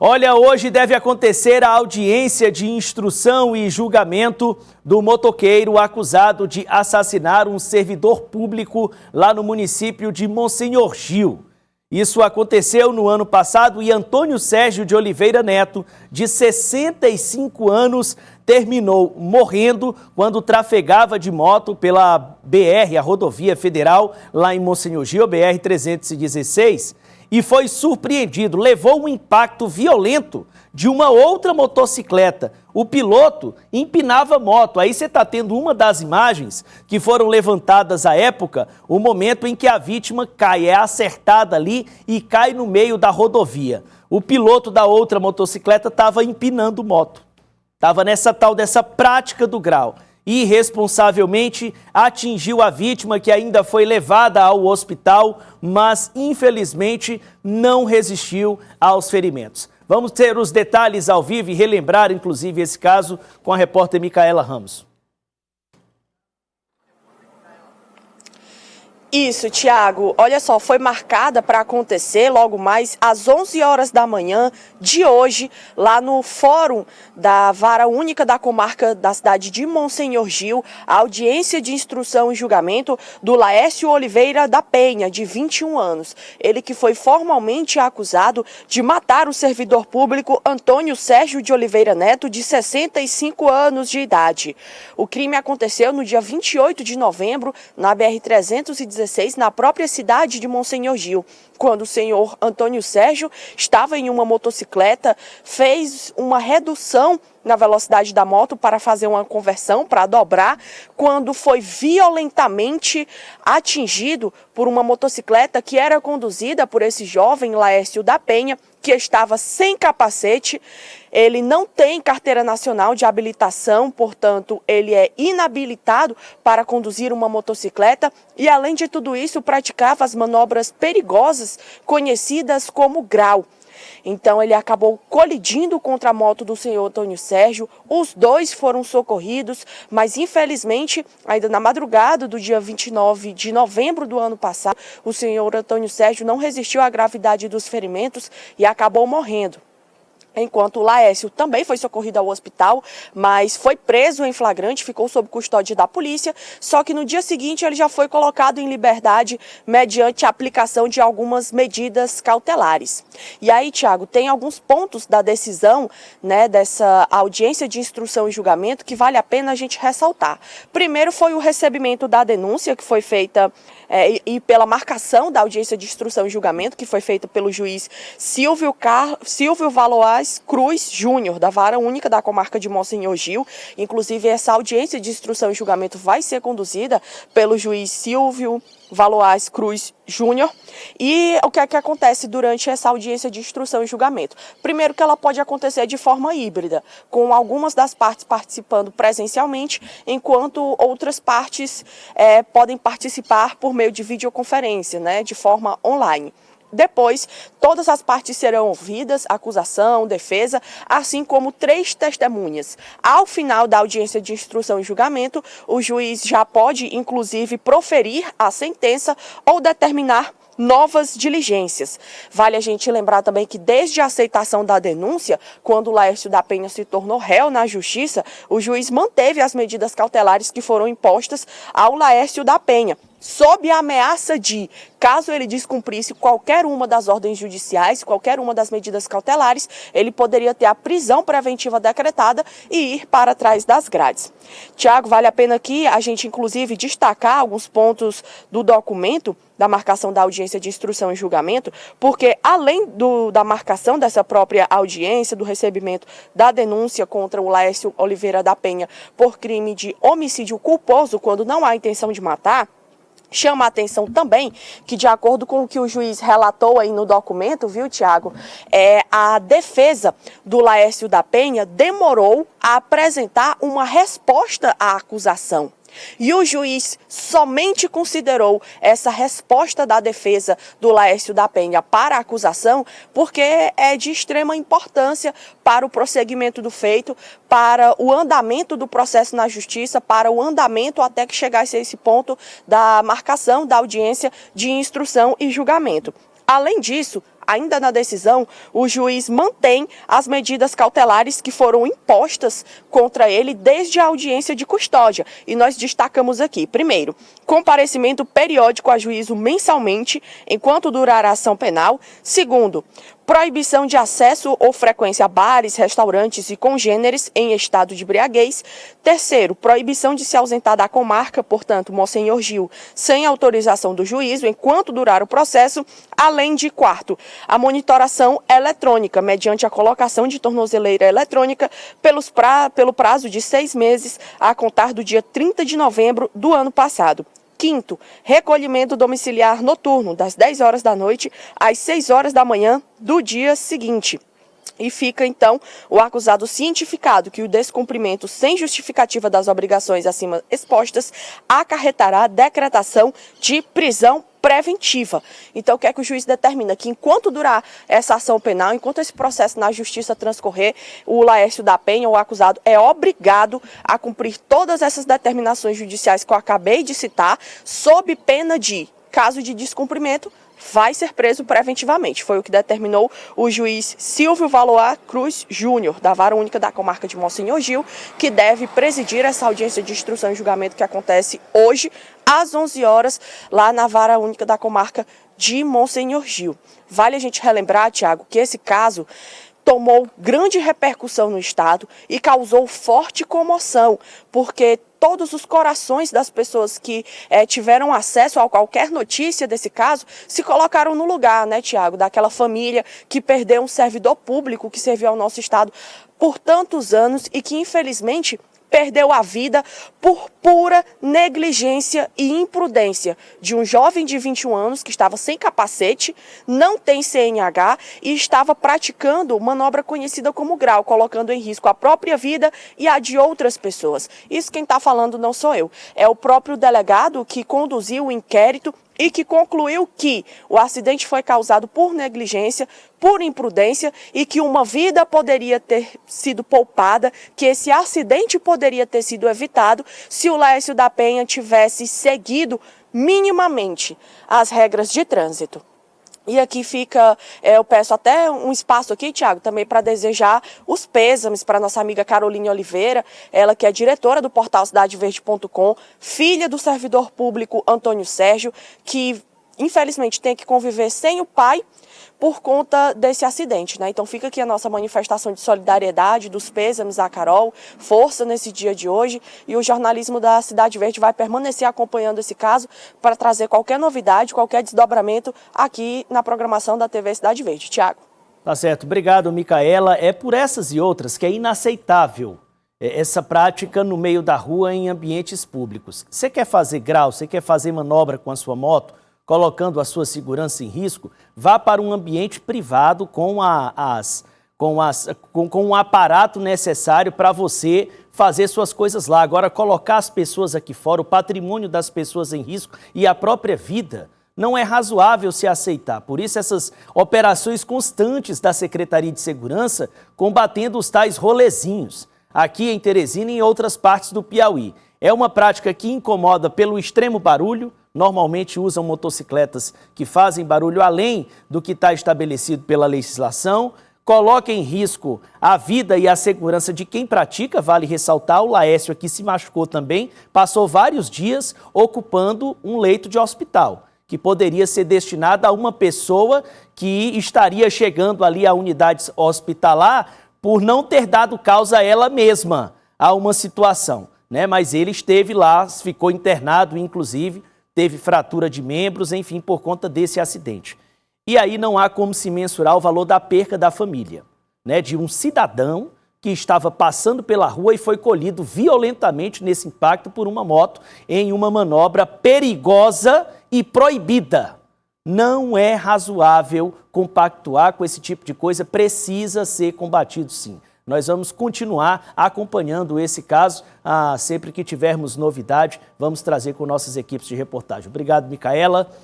Olha, hoje deve acontecer a audiência de instrução e julgamento do motoqueiro acusado de assassinar um servidor público lá no município de Monsenhor Gil. Isso aconteceu no ano passado e Antônio Sérgio de Oliveira Neto, de 65 anos, terminou morrendo quando trafegava de moto pela BR, a rodovia federal, lá em Monsenhor Gil, BR-316, e foi surpreendido, levou um impacto violento de uma outra motocicleta. O piloto empinava moto. Aí você está tendo uma das imagens que foram levantadas à época, o momento em que a vítima cai, é acertada ali e cai no meio da rodovia. O piloto da outra motocicleta estava empinando moto. Estava nessa tal dessa prática do grau. Irresponsavelmente atingiu a vítima, que ainda foi levada ao hospital, mas infelizmente não resistiu aos ferimentos. Vamos ter os detalhes ao vivo e relembrar inclusive esse caso com a repórter Micaela Ramos. Isso, Tiago. Olha só, foi marcada para acontecer logo mais às 11 horas da manhã de hoje, lá no Fórum da Vara Única da Comarca da cidade de Monsenhor Gil, a audiência de instrução e julgamento do Laércio Oliveira da Penha, de 21 anos. Ele que foi formalmente acusado de matar o servidor público Antônio Sérgio de Oliveira Neto, de 65 anos de idade. O crime aconteceu no dia 28 de novembro, na BR-316, na própria cidade de Monsenhor Gil, quando o senhor Antônio Sérgio estava em uma motocicleta, fez uma redução na velocidade da moto para fazer uma conversão, para dobrar, quando foi violentamente atingido por uma motocicleta que era conduzida por esse jovem Laércio da Penha, que estava sem capacete. Ele não tem carteira nacional de habilitação, portanto, ele é inabilitado para conduzir uma motocicleta e, além de tudo isso, praticava as manobras perigosas conhecidas como grau. Então ele acabou colidindo contra a moto do senhor Antônio Sérgio. Os dois foram socorridos, mas infelizmente, ainda na madrugada do dia 29 de novembro do ano passado, o senhor Antônio Sérgio não resistiu à gravidade dos ferimentos e acabou morrendo. Enquanto o Laércio também foi socorrido ao hospital, mas foi preso em flagrante, ficou sob custódia da polícia, só que no dia seguinte ele já foi colocado em liberdade mediante a aplicação de algumas medidas cautelares. E aí, Tiago, tem alguns pontos da decisão, dessa audiência de instrução e julgamento que vale a pena a gente ressaltar. Primeiro foi o recebimento da denúncia que foi feita e pela marcação da audiência de instrução e julgamento que foi feita pelo juiz Silvio Valois Cruz Júnior, da Vara Única da Comarca de Monsenhor Gil. Inclusive, essa audiência de instrução e julgamento vai ser conduzida pelo juiz Silvio Valois Cruz Júnior. E o que é que acontece durante essa audiência de instrução e julgamento? Primeiro, que ela pode acontecer de forma híbrida, com algumas das partes participando presencialmente, enquanto outras partes podem participar por meio de videoconferência, de forma online. Depois, todas as partes serão ouvidas, acusação, defesa, assim como 3 testemunhas. Ao final da audiência de instrução e julgamento, o juiz já pode, inclusive, proferir a sentença ou determinar novas diligências. Vale a gente lembrar também que desde a aceitação da denúncia, quando o Laércio da Penha se tornou réu na justiça, o juiz manteve as medidas cautelares que foram impostas ao Laércio da Penha, sob a ameaça de, caso ele descumprisse qualquer uma das ordens judiciais, qualquer uma das medidas cautelares, ele poderia ter a prisão preventiva decretada e ir para trás das grades. Tiago, vale a pena aqui a gente, inclusive, destacar alguns pontos do documento da marcação da audiência de instrução e julgamento, porque além da marcação dessa própria audiência, do recebimento da denúncia contra o Laércio Oliveira da Penha por crime de homicídio culposo, quando não há intenção de matar, chama a atenção também que, de acordo com o que o juiz relatou aí no documento, viu, Tiago, a defesa do Laércio da Penha demorou a apresentar uma resposta à acusação. E o juiz somente considerou essa resposta da defesa do Laércio da Penha para a acusação porque é de extrema importância para o prosseguimento do feito, para o andamento do processo na justiça, para o andamento até que chegasse a esse ponto da marcação da audiência de instrução e julgamento. Além disso, Ainda na decisão, o juiz mantém as medidas cautelares que foram impostas contra ele desde a audiência de custódia. E nós destacamos aqui, primeiro, comparecimento periódico a juízo mensalmente, enquanto durar a ação penal. Segundo, proibição de acesso ou frequência a bares, restaurantes e congêneres em estado de embriaguez. Terceiro, proibição de se ausentar da comarca, portanto, Monsenhor Gil, sem autorização do juízo, enquanto durar o processo. Além de, quarto, a monitoração eletrônica, mediante a colocação de tornozeleira eletrônica pelo prazo de 6 meses, a contar do dia 30 de novembro do ano passado. Quinto, recolhimento domiciliar noturno, das 10 horas da noite às 6 horas da manhã do dia seguinte. E fica, então, o acusado cientificado que o descumprimento sem justificativa das obrigações acima expostas acarretará decretação de prisão preventiva. Então, o que é que o juiz determina? Que enquanto durar essa ação penal, enquanto esse processo na justiça transcorrer, o Laércio da Penha, o acusado, é obrigado a cumprir todas essas determinações judiciais que eu acabei de citar, sob pena de, caso de descumprimento, vai ser preso preventivamente. Foi o que determinou o juiz Silvio Valoar Cruz Júnior, da Vara Única da Comarca de Monsenhor Gil, que deve presidir essa audiência de instrução e julgamento que acontece hoje, às 11 horas, lá na Vara Única da Comarca de Monsenhor Gil. Vale a gente relembrar, Tiago, que esse caso tomou grande repercussão no Estado e causou forte comoção, porque todos os corações das pessoas que tiveram acesso a qualquer notícia desse caso se colocaram no lugar, né, Tiago, daquela família que perdeu um servidor público que serviu ao nosso Estado por tantos anos e que, infelizmente, perdeu a vida por pura negligência e imprudência de um jovem de 21 anos que estava sem capacete, não tem CNH e estava praticando manobra conhecida como grau, colocando em risco a própria vida e a de outras pessoas. Isso quem está falando não sou eu, é o próprio delegado que conduziu o inquérito e que concluiu que o acidente foi causado por negligência, por imprudência e que uma vida poderia ter sido poupada, que esse acidente poderia ter sido evitado se o Laércio da Penha tivesse seguido minimamente as regras de trânsito. E aqui fica, eu peço até um espaço aqui, Tiago, também para desejar os pêsames para nossa amiga Caroline Oliveira, ela que é diretora do portal cidadeverde.com, filha do servidor público Antônio Sérgio, que infelizmente tem que conviver sem o pai por conta desse acidente, né? Então fica aqui a nossa manifestação de solidariedade, dos pêsames à Carol, força nesse dia de hoje, e o jornalismo da Cidade Verde vai permanecer acompanhando esse caso para trazer qualquer novidade, qualquer desdobramento aqui na programação da TV Cidade Verde. Tiago. Tá certo, obrigado, Micaela. É por essas e outras que é inaceitável essa prática no meio da rua em ambientes públicos. Você quer fazer grau, você quer fazer manobra com a sua moto, colocando a sua segurança em risco, vá para um ambiente privado com um aparato necessário para você fazer suas coisas lá. Agora, colocar as pessoas aqui fora, o patrimônio das pessoas em risco e a própria vida, não é razoável se aceitar. Por isso, essas operações constantes da Secretaria de Segurança combatendo os tais rolezinhos, aqui em Teresina e em outras partes do Piauí. É uma prática que incomoda pelo extremo barulho. Normalmente usam motocicletas que fazem barulho além do que está estabelecido pela legislação, coloca em risco a vida e a segurança de quem pratica. Vale ressaltar, o Laércio aqui se machucou também, passou vários dias ocupando um leito de hospital, que poderia ser destinado a uma pessoa que estaria chegando ali à unidade hospitalar por não ter dado causa a ela mesma a uma situação, né? Mas ele esteve lá, ficou internado, inclusive, teve fratura de membros, enfim, por conta desse acidente. E aí não há como se mensurar o valor da perca da família, né? De um cidadão que estava passando pela rua e foi colhido violentamente nesse impacto por uma moto em uma manobra perigosa e proibida. Não é razoável compactuar com esse tipo de coisa, precisa ser combatido sim. Nós vamos continuar acompanhando esse caso. Sempre que tivermos novidade, vamos trazer com nossas equipes de reportagem. Obrigado, Micaela.